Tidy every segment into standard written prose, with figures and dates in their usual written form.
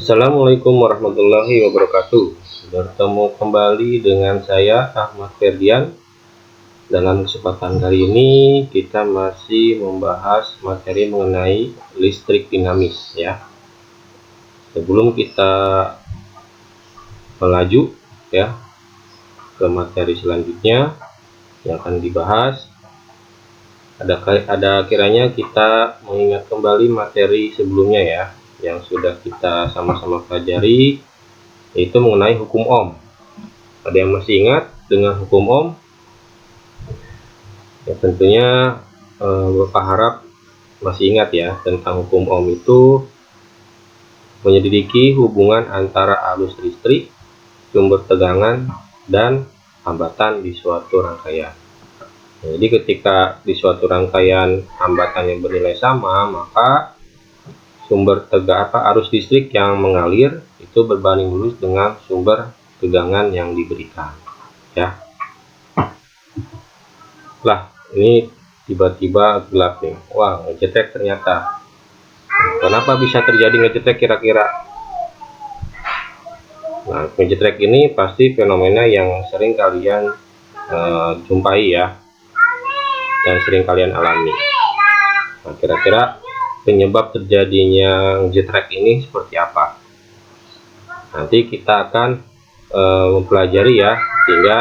Assalamualaikum warahmatullahi wabarakatuh. Bertemu kembali dengan saya Ahmad Ferdian. Dalam kesempatan kali ini kita masih membahas materi mengenai listrik dinamis ya. Sebelum kita melaju ya ke materi selanjutnya yang akan dibahas, ada kiranya kita mengingat kembali materi sebelumnya ya, yang sudah kita sama-sama pelajari, yaitu mengenai hukum Ohm. Ada yang masih ingat dengan hukum Ohm? Ya, tentunya Bapak harap masih ingat ya tentang hukum Ohm. Itu menyelidiki hubungan antara arus listrik, sumber tegangan, dan hambatan di suatu rangkaian. Jadi ketika di suatu rangkaian hambatan yang bernilai sama, maka sumber arus listrik yang mengalir itu berbanding lurus dengan sumber tegangan yang diberikan ya. Lah, ini tiba-tiba gelap nih. Wah, ngecetrek ternyata. Kenapa bisa terjadi ngecetrek kira-kira? Nah, ngecetrek ini pasti fenomena yang sering kalian jumpai ya, dan sering kalian alami. Nah, kira-kira penyebab terjadinya ngecetrek ini seperti apa? Nanti kita akan mempelajari ya, sehingga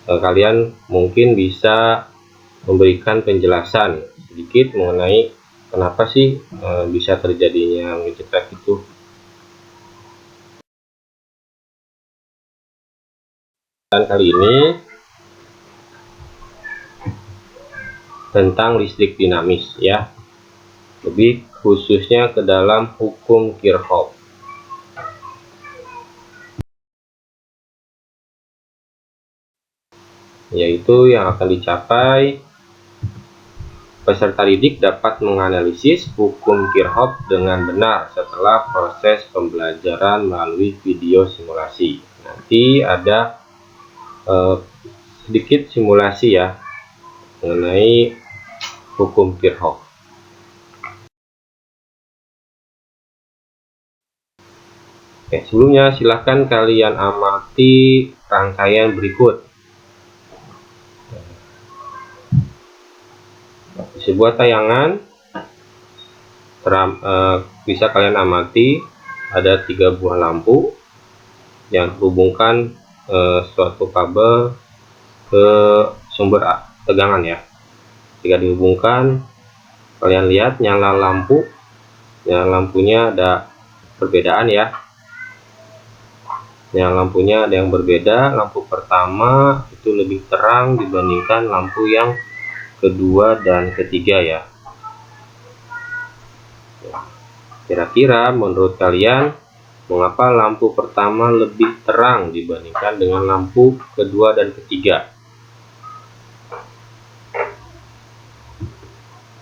kalian mungkin bisa memberikan penjelasan sedikit mengenai kenapa sih bisa terjadinya ngecetrek itu. Dan kali ini tentang listrik dinamis ya, lebih khususnya ke dalam hukum Kirchhoff. Yaitu yang akan dicapai peserta didik dapat menganalisis hukum Kirchhoff dengan benar setelah proses pembelajaran melalui video simulasi. Nanti ada sedikit simulasi ya mengenai hukum Kirchhoff. Oke, sebelumnya silahkan kalian amati rangkaian berikut. Di sebuah tayangan bisa kalian amati ada 3 buah lampu yang menghubungkan suatu kabel ke sumber tegangan ya. Jika dihubungkan, kalian lihat nyala lampunya ada perbedaan ya. Nyala lampunya ada yang berbeda. Lampu pertama itu lebih terang dibandingkan lampu yang kedua dan ketiga ya. Kira-kira menurut kalian mengapa lampu pertama lebih terang dibandingkan dengan lampu kedua dan ketiga?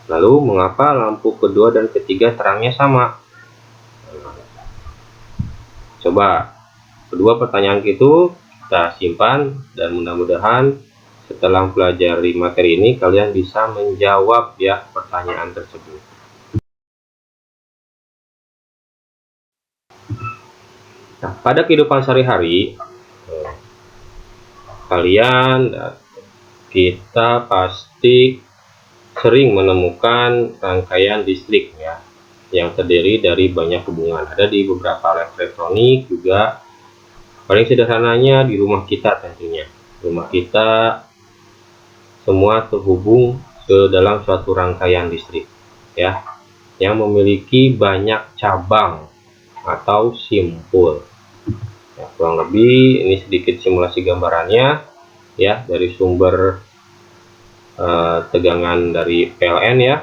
Lalu mengapa lampu kedua dan ketiga terangnya sama? Coba kedua pertanyaan itu kita simpan, dan mudah-mudahan setelah mempelajari materi ini kalian bisa menjawab ya pertanyaan tersebut. Nah, pada kehidupan sehari-hari kalian dan kita pasti sering menemukan rangkaian listrik ya, yang terdiri dari banyak hubungan. Ada di beberapa alat elektronik juga. Paling sederhananya di rumah kita tentunya. Rumah kita semua terhubung ke dalam suatu rangkaian listrik ya, yang memiliki banyak cabang atau simpul. Ya, kurang lebih ini sedikit simulasi gambarannya ya, dari sumber tegangan dari PLN ya,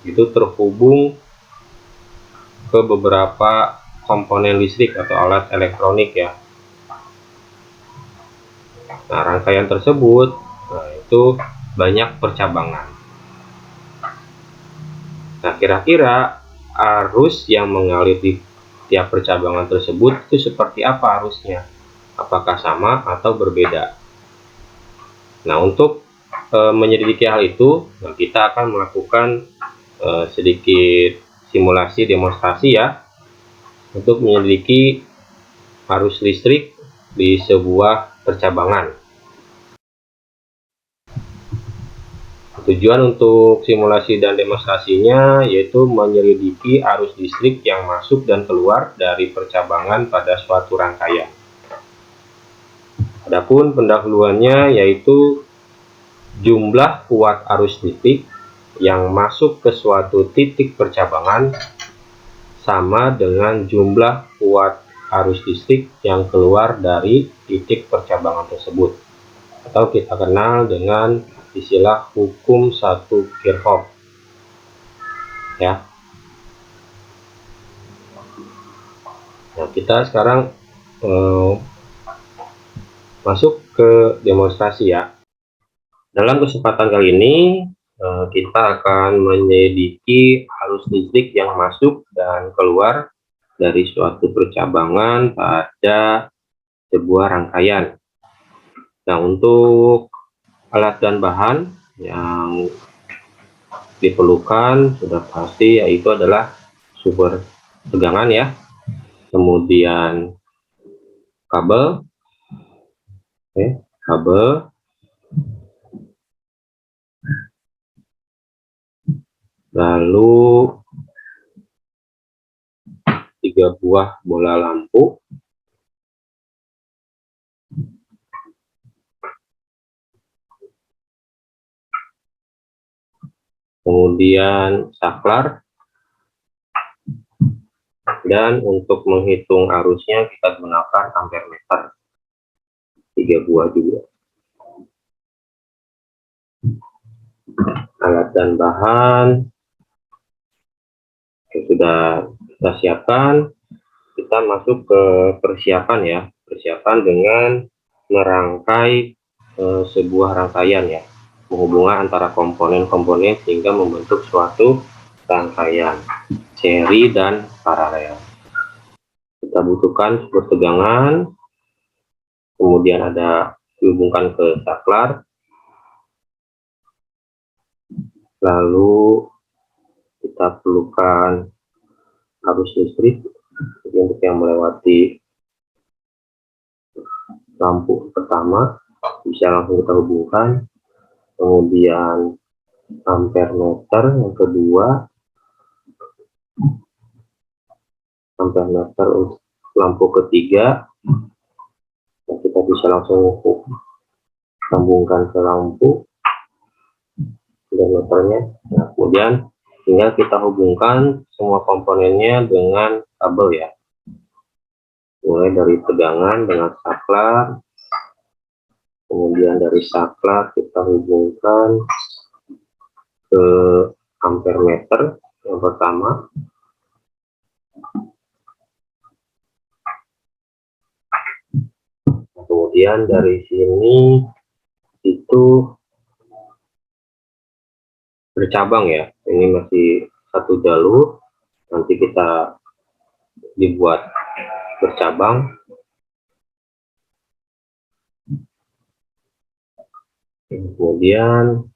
itu terhubung ke beberapa komponen listrik atau alat elektronik ya. Nah, rangkaian tersebut itu banyak percabangan. Nah, kira-kira arus yang mengalir di tiap percabangan tersebut itu seperti apa arusnya? Apakah sama atau berbeda? Nah, untuk menyelidiki hal itu, kita akan melakukan sedikit simulasi demonstrasi ya. untuk menyelidiki arus listrik di sebuah percabangan. Tujuan untuk simulasi dan demonstrasinya yaitu menyelidiki arus listrik yang masuk dan keluar dari percabangan pada suatu rangkaian. Adapun pendahuluannya yaitu jumlah kuat arus listrik yang masuk ke suatu titik percabangan sama dengan jumlah kuat arus listrik yang keluar dari titik percabangan tersebut, atau kita kenal dengan istilah hukum 1 Kirchhoff ya. Nah, kita sekarang masuk ke demonstrasi ya. Dalam kesempatan kali ini kita akan menyelidiki arus listrik yang masuk dan keluar dari suatu percabangan pada sebuah rangkaian. Nah, untuk alat dan bahan yang diperlukan sudah pasti yaitu adalah sumber tegangan ya, kemudian kabel, lalu 3 buah bola lampu, kemudian saklar, dan untuk menghitung arusnya kita gunakan ampere meter 3 buah juga. Alat dan bahan sudah kita siapkan. Kita masuk ke persiapan ya, persiapan dengan merangkai sebuah rangkaian ya, menghubungkan antara komponen-komponen sehingga membentuk suatu rangkaian seri dan paralel. Kita butuhkan sumber tegangan, kemudian ada dihubungkan ke saklar, lalu kita perlukan arus listrik untuk yang melewati lampu pertama, bisa langsung kita hubungkan, kemudian ampere meter yang kedua, ampere meter untuk lampu ketiga, dan kita bisa langsung sambungkan ke lampu dan meternya. Nah, kemudian tinggal kita hubungkan semua komponennya dengan kabel ya, mulai dari tegangan dengan saklar, kemudian dari saklar kita hubungkan ke ampere meter yang pertama, kemudian dari sini itu bercabang ya, ini masih satu jalur, nanti kita dibuat bercabang. Kemudian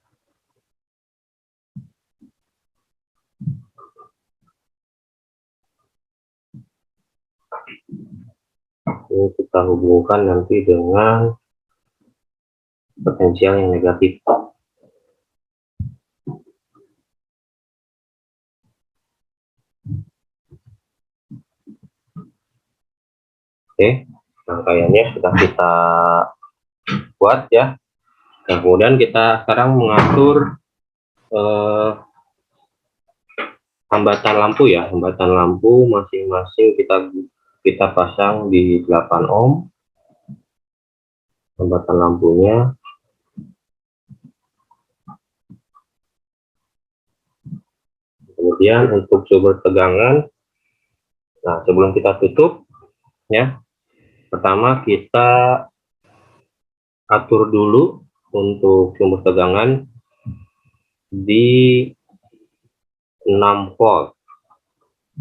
ini kita hubungkan nanti dengan potensial yang negatif. Oke, rangkaiannya sudah kita buat ya. Nah, kemudian kita sekarang mengatur hambatan lampu ya, hambatan lampu masing-masing kita pasang di 8 ohm hambatan lampunya. Kemudian untuk sumber tegangan, nah sebelum kita tutup ya, pertama kita atur dulu untuk sumber tegangan di 6 volt.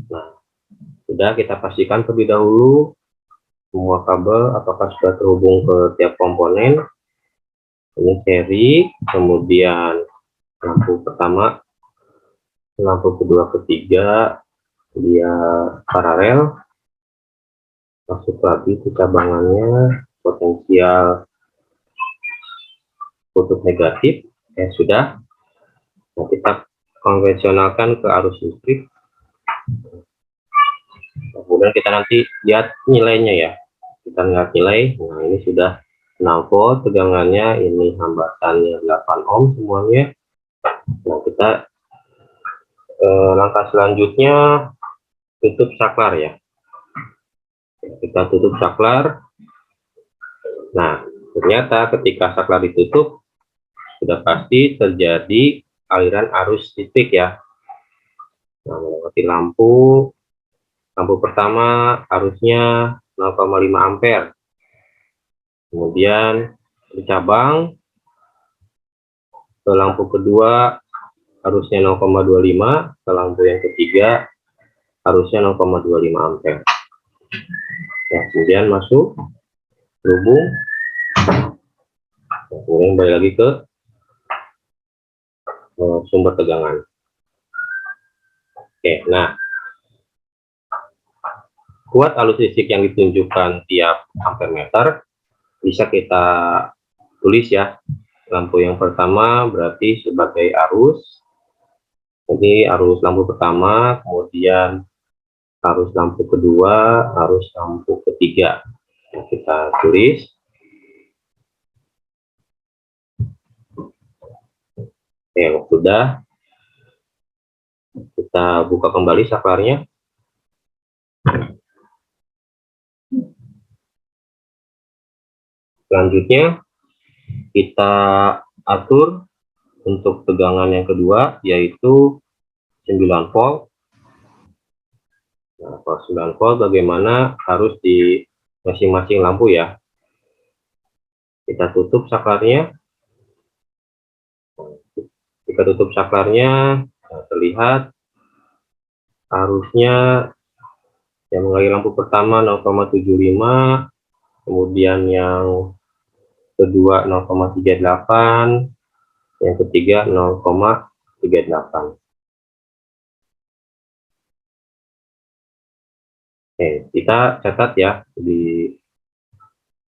Nah, sudah kita pastikan terlebih dahulu semua kabel apakah sudah terhubung ke tiap komponen. Ini seri, kemudian lampu pertama, lampu kedua, ketiga dia paralel, masuk lagi ke cabangannya, potensial kutub negatif. Sudah. Nah, kita konvensionalkan ke arus listrik. Kemudian kita nanti lihat nilainya ya. Kita lihat nilai. Nah, ini sudah 6 volt tegangannya, ini hambatannya 8 ohm semuanya. Nah, kita langkah selanjutnya tutup saklar ya. Kita tutup saklar. Nah, ternyata ketika saklar ditutup sudah pasti terjadi aliran arus listrik ya. Nah, melewati lampu pertama arusnya 0,5 ampere. Kemudian bercabang ke lampu kedua arusnya 0,25, ke lampu yang ketiga arusnya 0,25 ampere. Ya, kemudian masuk berhubung, kemudian kembali lagi ke sumber tegangan. Oke, nah kuat arus listrik yang ditunjukkan tiap ampere meter bisa kita tulis ya. Lampu yang pertama berarti sebagai arus, ini arus lampu pertama, kemudian arus lampu kedua, arus lampu ketiga. Nah, kita tulis. Oke, sudah. Kita buka kembali saklarnya. Selanjutnya kita atur untuk tegangan yang kedua, yaitu 9 volt. Nah, kalau 9 volt bagaimana harus di masing-masing lampu ya. Kita tutup saklarnya. Kita tutup saklarnya, nah, terlihat arusnya yang mengalir lampu pertama 0,75, kemudian yang kedua 0,38, yang ketiga 0,38. Oke, kita catat ya, di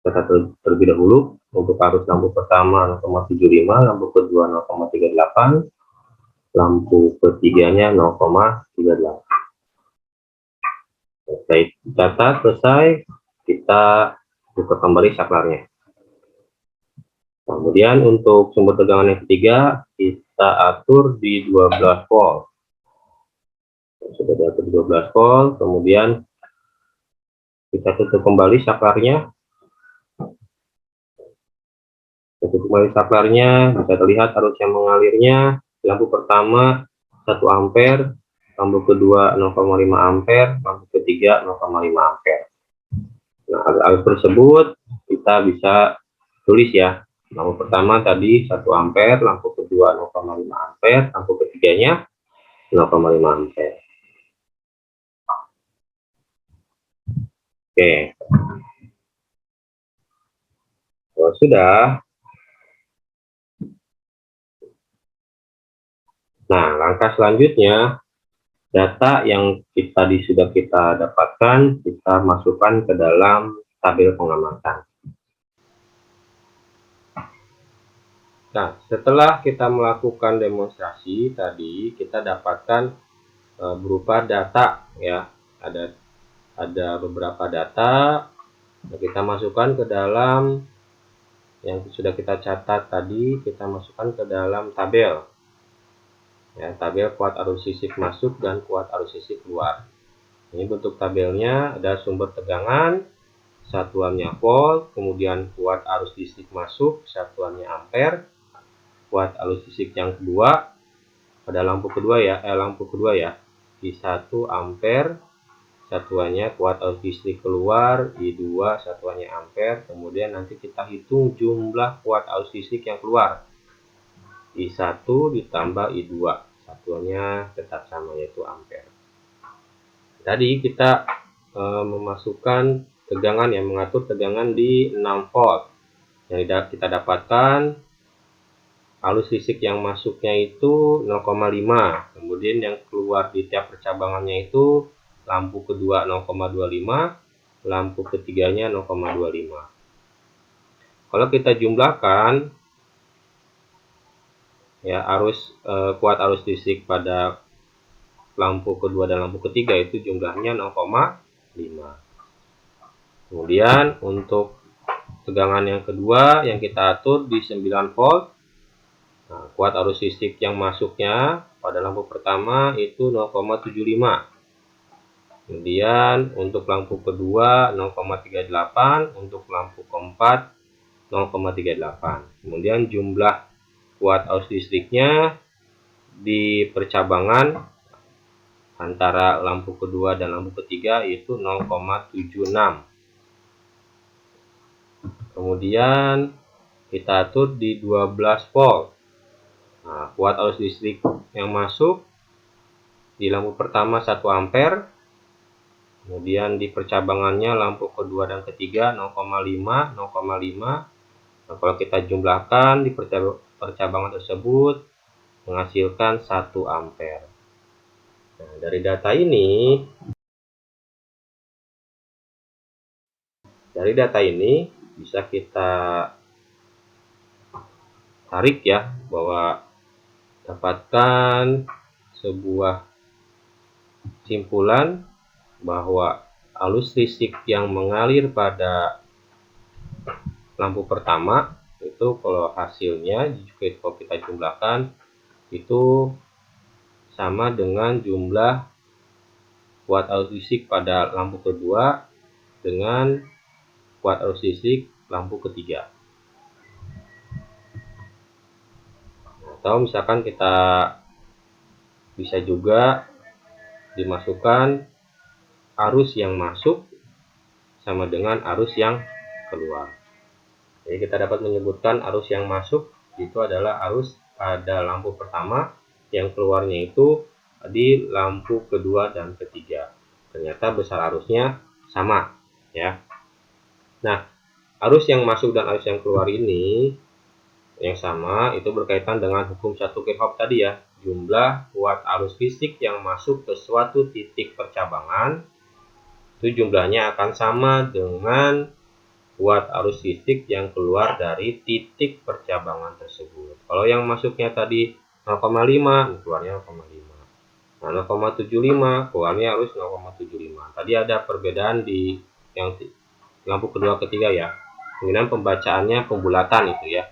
catat terlebih dahulu untuk arus lampu pertama 0,75, lampu kedua 0,38, lampu ketiganya 0,38. Baik, catat selesai, kita buka kembali saklarnya. Kemudian untuk sumber tegangan yang ketiga kita atur di 12 volt. Sudah diatur 12 volt, kemudian kita tutup kembali saklarnya. Tutup kembali saklarnya, bisa terlihat arus yang mengalirnya. Lampu pertama 1 ampere, lampu kedua 0,5 ampere, lampu ketiga 0,5 ampere. Nah, arus tersebut kita bisa tulis ya. Lampu pertama tadi 1 ampere, lampu kedua 0,5 ampere, lampu ketiganya 0,5 ampere. Oke. Kalau sudah, nah langkah selanjutnya data yang sudah kita dapatkan kita masukkan ke dalam tabel pengamatan. Nah, setelah kita melakukan demonstrasi tadi, kita dapatkan berupa data ya. Ada beberapa data yang kita masukkan ke dalam yang sudah kita catat tadi, kita masukkan ke dalam tabel. Ya, tabel kuat arus listrik masuk dan kuat arus listrik keluar. Ini bentuk tabelnya, ada sumber tegangan, satuannya volt, kemudian kuat arus listrik masuk, satuannya ampere, kuat arus listrik yang kedua pada lampu kedua ya, di 1 ampere, satuannya kuat arus listrik keluar, I2 satuannya ampere, kemudian nanti kita hitung jumlah kuat arus listrik yang keluar, I1 ditambah I2, satuannya tetap sama yaitu ampere. Tadi kita memasukkan tegangan yang mengatur tegangan di 6 volt. Yang kita dapatkan arus listrik yang masuknya itu 0,5. Kemudian yang keluar di tiap percabangannya itu lampu kedua 0,25, lampu ketiganya 0,25. Kalau kita jumlahkan ya kuat arus listrik pada lampu kedua dan lampu ketiga itu jumlahnya 0,5. Kemudian untuk tegangan yang kedua yang kita atur di 9 volt. Nah, kuat arus listrik yang masuknya pada lampu pertama itu 0,75. Kemudian untuk lampu kedua 0,38, untuk lampu keempat 0,38. Kemudian jumlah kuat arus listriknya di percabangan antara lampu kedua dan lampu ketiga itu 0,76. Kemudian kita atur di 12 volt. Nah, kuat arus listrik yang masuk di lampu pertama 1 ampere. Kemudian di percabangannya lampu kedua dan ketiga 0,5, 0,5. Nah, kalau kita jumlahkan di percabangan tersebut menghasilkan 1 ampere. Nah, dari data ini bisa kita tarik ya bahwa dapatkan sebuah kesimpulan bahwa arus listrik yang mengalir pada lampu pertama itu kalau hasilnya kalau kita jumlahkan itu sama dengan jumlah kuat arus listrik pada lampu kedua dengan kuat arus listrik lampu ketiga. Atau misalkan kita bisa juga dimasukkan arus yang masuk sama dengan arus yang keluar. Jadi kita dapat menyebutkan arus yang masuk itu adalah arus pada lampu pertama, yang keluarnya itu di lampu kedua dan ketiga. Ternyata besar arusnya sama ya. Nah, arus yang masuk dan arus yang keluar ini yang sama itu berkaitan dengan hukum 1 Kirchhoff tadi ya. Jumlah kuat arus listrik yang masuk ke suatu titik percabangan itu jumlahnya akan sama dengan kuat arus listrik yang keluar dari titik percabangan tersebut. Kalau yang masuknya tadi 0,5, keluarnya 0,5. Nah, 0,75 keluarnya harus 0,75. Tadi ada perbedaan di yang lampu kedua ketiga ya. Kemudian pembacaannya pembulatan itu ya.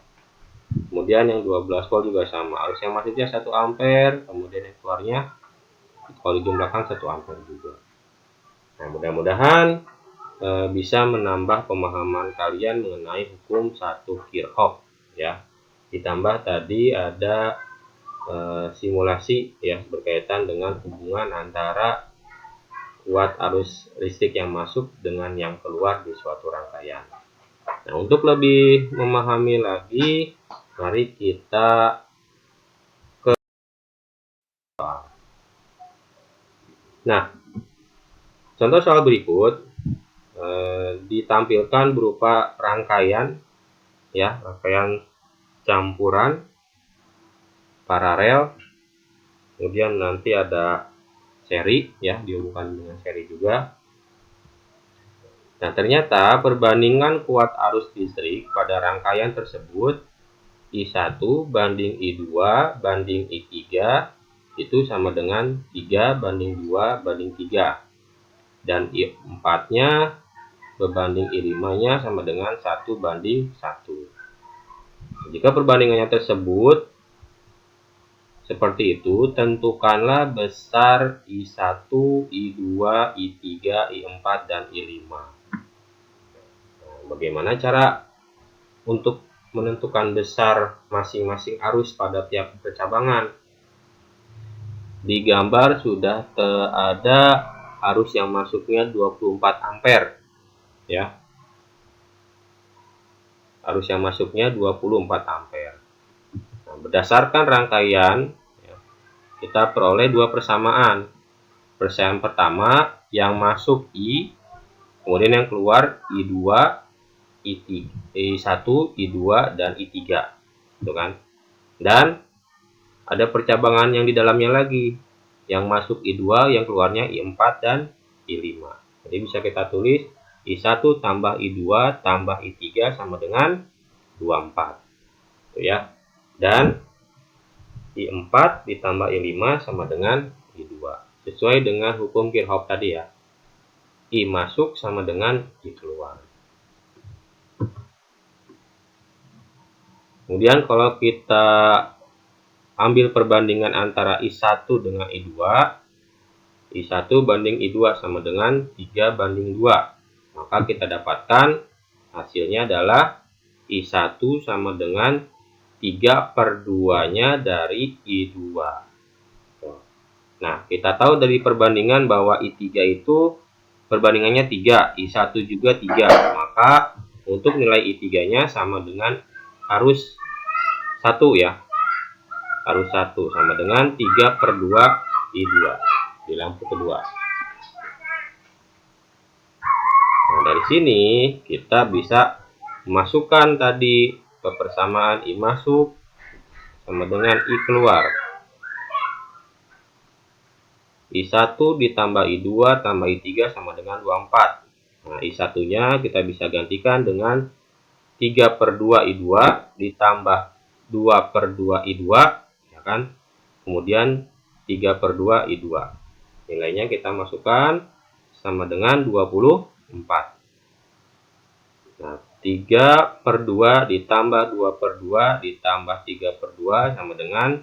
Kemudian yang 12 volt juga sama. Arus yang masuknya 1 ampere, kemudian yang keluarnya kalau dijumlahkan 1 ampere juga. Nah, mudah-mudahan bisa menambah pemahaman kalian mengenai hukum 1 Kirchhoff ya. Ditambah tadi ada simulasi ya berkaitan dengan hubungan antara kuat arus listrik yang masuk dengan yang keluar di suatu rangkaian. Nah, untuk lebih memahami lagi, mari kita ke soal. Nah, contoh soal berikut ditampilkan berupa rangkaian ya, rangkaian campuran paralel, kemudian nanti ada seri ya, dihubungkan dengan seri juga. Nah, ternyata perbandingan kuat arus listrik pada rangkaian tersebut I1 banding I2 banding I3 itu sama dengan 3 banding 2 banding 3, dan I4 nya berbanding I5 nya sama dengan 1 banding 1. Jika perbandingannya tersebut seperti itu, tentukanlah besar I1, I2, I3, I4, dan I5. Nah, bagaimana cara untuk menentukan besar masing-masing arus pada tiap percabangan? Di gambar sudah ada arus yang masuknya 24 ampere ya. Arus yang masuknya 24 ampere. Nah, berdasarkan rangkaian ya, kita peroleh dua persamaan. Persamaan pertama yang masuk I, kemudian yang keluar I2, I1, I2, dan I3 gitu kan. Dan ada percabangan yang di dalamnya lagi, yang masuk I2, yang keluarnya I4 dan I5. Jadi bisa kita tulis I1 tambah I2 tambah I3 sama dengan 24. Tuh ya. Dan I4 ditambah I5 sama dengan I2. Sesuai dengan hukum Kirchhoff tadi ya. I masuk sama dengan I keluar. Kemudian kalau kita ambil perbandingan antara I1 dengan I2, I1 banding I2 sama dengan 3 banding 2. Maka kita dapatkan hasilnya adalah I1 sama dengan 3/2-nya dari I2. Nah, kita tahu dari perbandingan bahwa I3 itu perbandingannya 3, I1 juga 3. Maka untuk nilai I3-nya sama dengan harus 1 ya. Harus 1 sama dengan 3/2 I2 di lampu kedua. Nah, dari sini kita bisa memasukkan tadi kebersamaan I masuk sama dengan I keluar. I1 ditambah I2 tambah I3 sama dengan 24. Nah, I1-nya kita bisa gantikan dengan 3/2 I2 ditambah 2/2 I2, ya kan? Kemudian 3/2 I2. Nilainya kita masukkan sama dengan 24. Nah, 3/2 ditambah 2/2 ditambah 3/2 sama dengan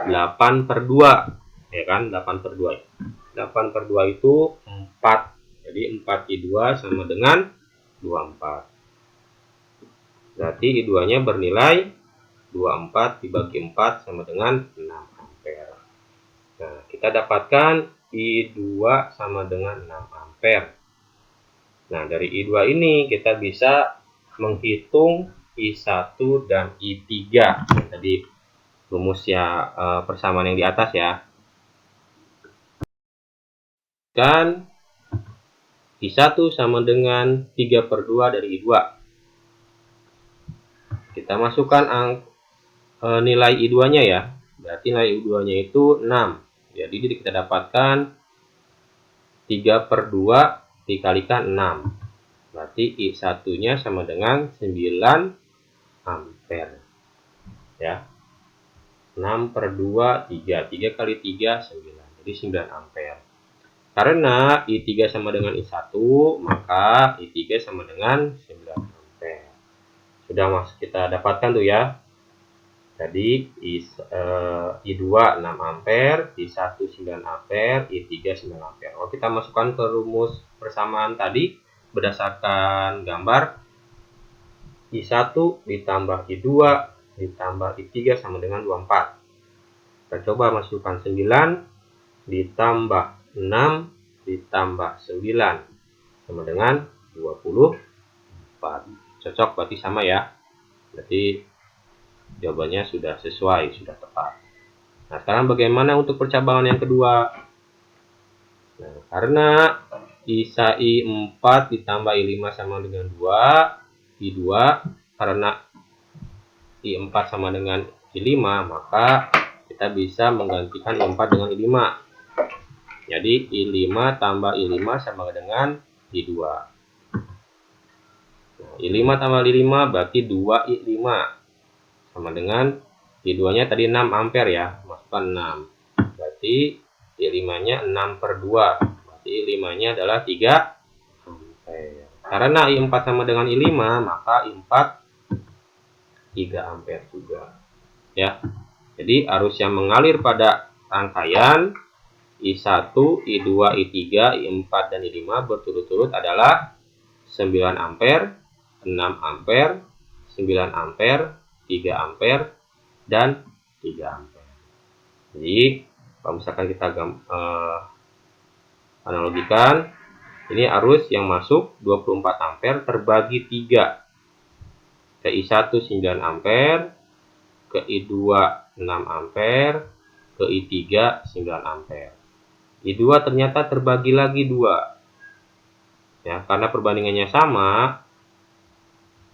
8/2. Ya kan, 8/2. 8/2 itu 4. Jadi 4I2 sama dengan 24. Berarti I2-nya bernilai 24 dibagi 4 sama dengan 6 ampere. Nah, kita dapatkan I2 sama dengan 6 ampere. Nah, dari I2 ini kita bisa menghitung I1 dan I3. Tadi rumus ya persamaan yang di atas ya. Dan I1 sama dengan 3/2 dari I2. Kita masukkan nilai I2-nya ya. Berarti nilai I2-nya itu 6. Jadi kita dapatkan 3/2 dikalikan 6. Berarti I1-nya sama dengan 9 ampere. Ya. 6/2 3. 3 kali 3 9. Jadi 9 ampere. Karena I3 sama dengan I1, maka I3 sama dengan 9 ampere. Sudah kita dapatkan tuh ya. Jadi I2 6 ampere, I1 9 ampere, I3 9 ampere. Kalau kita masukkan ke rumus persamaan tadi berdasarkan gambar, I1 ditambah I2 ditambah I3 sama dengan 24. Kita coba masukkan 9 ditambah 6 ditambah 9 sama dengan 24. Cocok, berarti sama ya. Berarti jawabannya sudah sesuai, sudah tepat. Nah, sekarang bagaimana untuk percabangan yang kedua? Nah, karena I4 ditambah I5 sama dengan 2, I2 karena I4 sama dengan I5, maka kita bisa menggantikan I4 dengan I5. Jadi I5 tambah I5 sama dengan I2. Nah, I5 tambah I5 berarti 2I5 sama dengan I2-nya tadi 6 ampere ya. Masukkan 6. Berarti I5-nya 6/2. Berarti I5-nya adalah 3 ampere. Karena I4 sama dengan I5, maka I4 3 ampere juga. Ya. Jadi arus yang mengalir pada rangkaian I1, I2, I3, I4, dan I5 berturut-turut adalah 9 ampere, 6 ampere, 9 ampere, 3 ampere, dan 3 ampere. Jadi, kalau misalkan kita analogikan, ini arus yang masuk 24 ampere terbagi 3. Ke I1 9 ampere, ke I2 6 ampere, ke I3 9 ampere. I2 ternyata terbagi lagi 2. Ya, karena perbandingannya sama,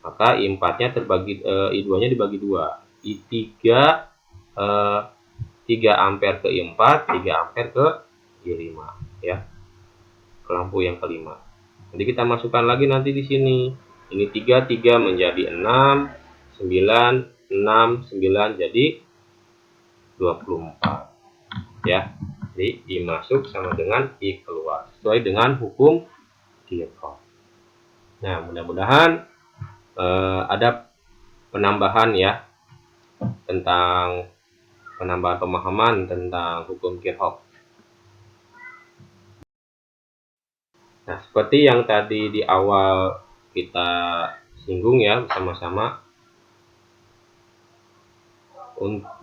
maka I4-nya terbagi I2-nya dibagi 2. I3 3 ampere ke I4, 3 ampere ke I5 ya. Ke lampu yang kelima. Jadi kita masukkan lagi nanti di sini. Ini 3 menjadi 6, 9, 6, 9 jadi 24. Ya. Jadi I masuk sama dengan I keluar. Sesuai dengan hukum Kirchhoff. Nah, mudah-mudahan ada penambahan ya tentang penambahan pemahaman tentang hukum Kirchhoff. Nah, seperti yang tadi di awal kita singgung ya bersama-sama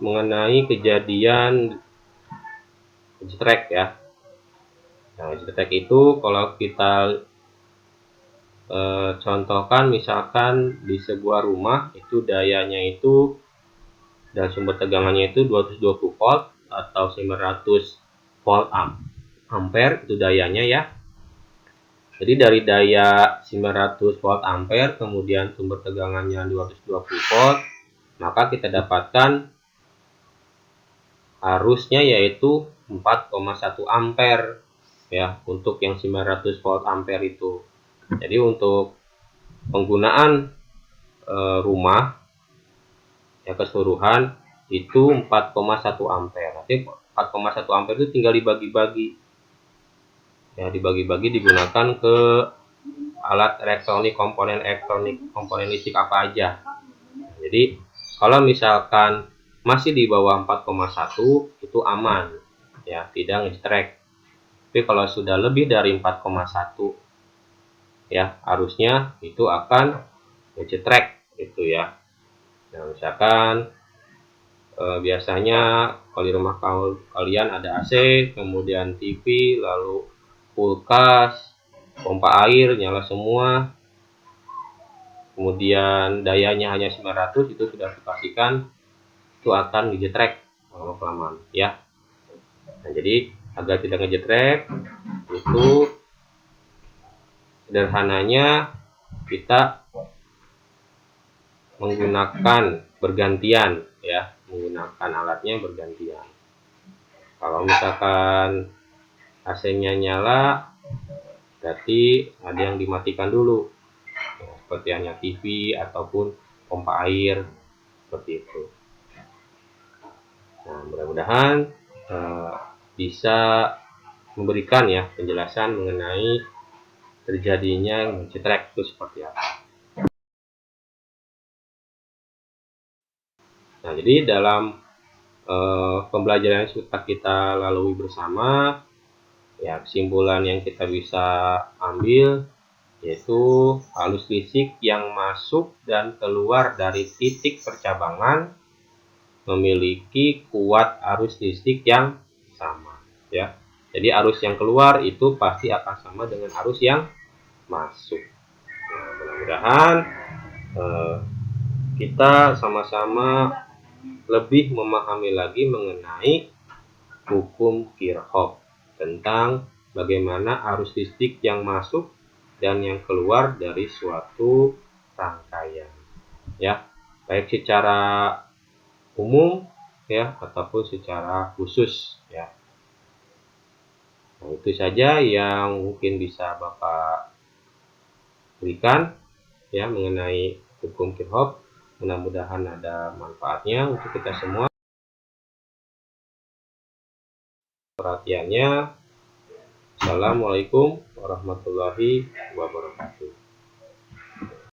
mengenai kejadian jetrek ya. Nah, jetrek itu kalau kita contohkan misalkan di sebuah rumah itu dayanya itu dan sumber tegangannya itu 220 volt atau 900 volt ampere itu dayanya ya. Jadi dari daya 900 volt ampere kemudian sumber tegangannya 220 volt, maka kita dapatkan arusnya yaitu 4,1 ampere ya untuk yang 900 volt ampere itu. Jadi untuk penggunaan rumah ya keseluruhan itu 4,1 ampere. Nanti 4,1 ampere itu tinggal dibagi-bagi. Ya, dibagi-bagi digunakan ke alat elektronik, komponen listrik apa aja. Jadi kalau misalkan masih di bawah 4,1 itu aman ya, tidak ngejetrek. Tapi kalau sudah lebih dari 4,1 ya arusnya itu akan ngejetrek itu ya. Nah, misalkan biasanya kalau di rumah kalian ada AC, kemudian TV, lalu kulkas, pompa air nyala semua, kemudian dayanya hanya 900, itu sudah dipastikan itu akan ngejetrek lama-kelamaan ya. Nah, jadi agar tidak ngejetrek itu sederhananya kita menggunakan bergantian ya, menggunakan alatnya bergantian. Kalau misalkan AC-nya nyala berarti ada yang dimatikan dulu ya, seperti hanya TV ataupun pompa air seperti itu. Nah, mudah-mudahan bisa memberikan ya penjelasan mengenai terjadinya jetrek itu seperti apa. Nah, jadi dalam pembelajaran yang sudah kita lalui bersama ya, kesimpulan yang kita bisa ambil yaitu arus listrik yang masuk dan keluar dari titik percabangan memiliki kuat arus listrik yang sama ya. Jadi arus yang keluar itu pasti akan sama dengan arus yang masuk. Nah, mudah-mudahan kita sama-sama lebih memahami lagi mengenai hukum Kirchhoff tentang bagaimana arus listrik yang masuk dan yang keluar dari suatu rangkaian ya, baik secara umum ya ataupun secara khusus ya. Nah, itu saja yang mungkin bisa Bapak berikan ya mengenai hukum Kirchhoff. Mudah-mudahan ada manfaatnya untuk kita semua. Perhatiannya. Assalamualaikum warahmatullahi wabarakatuh.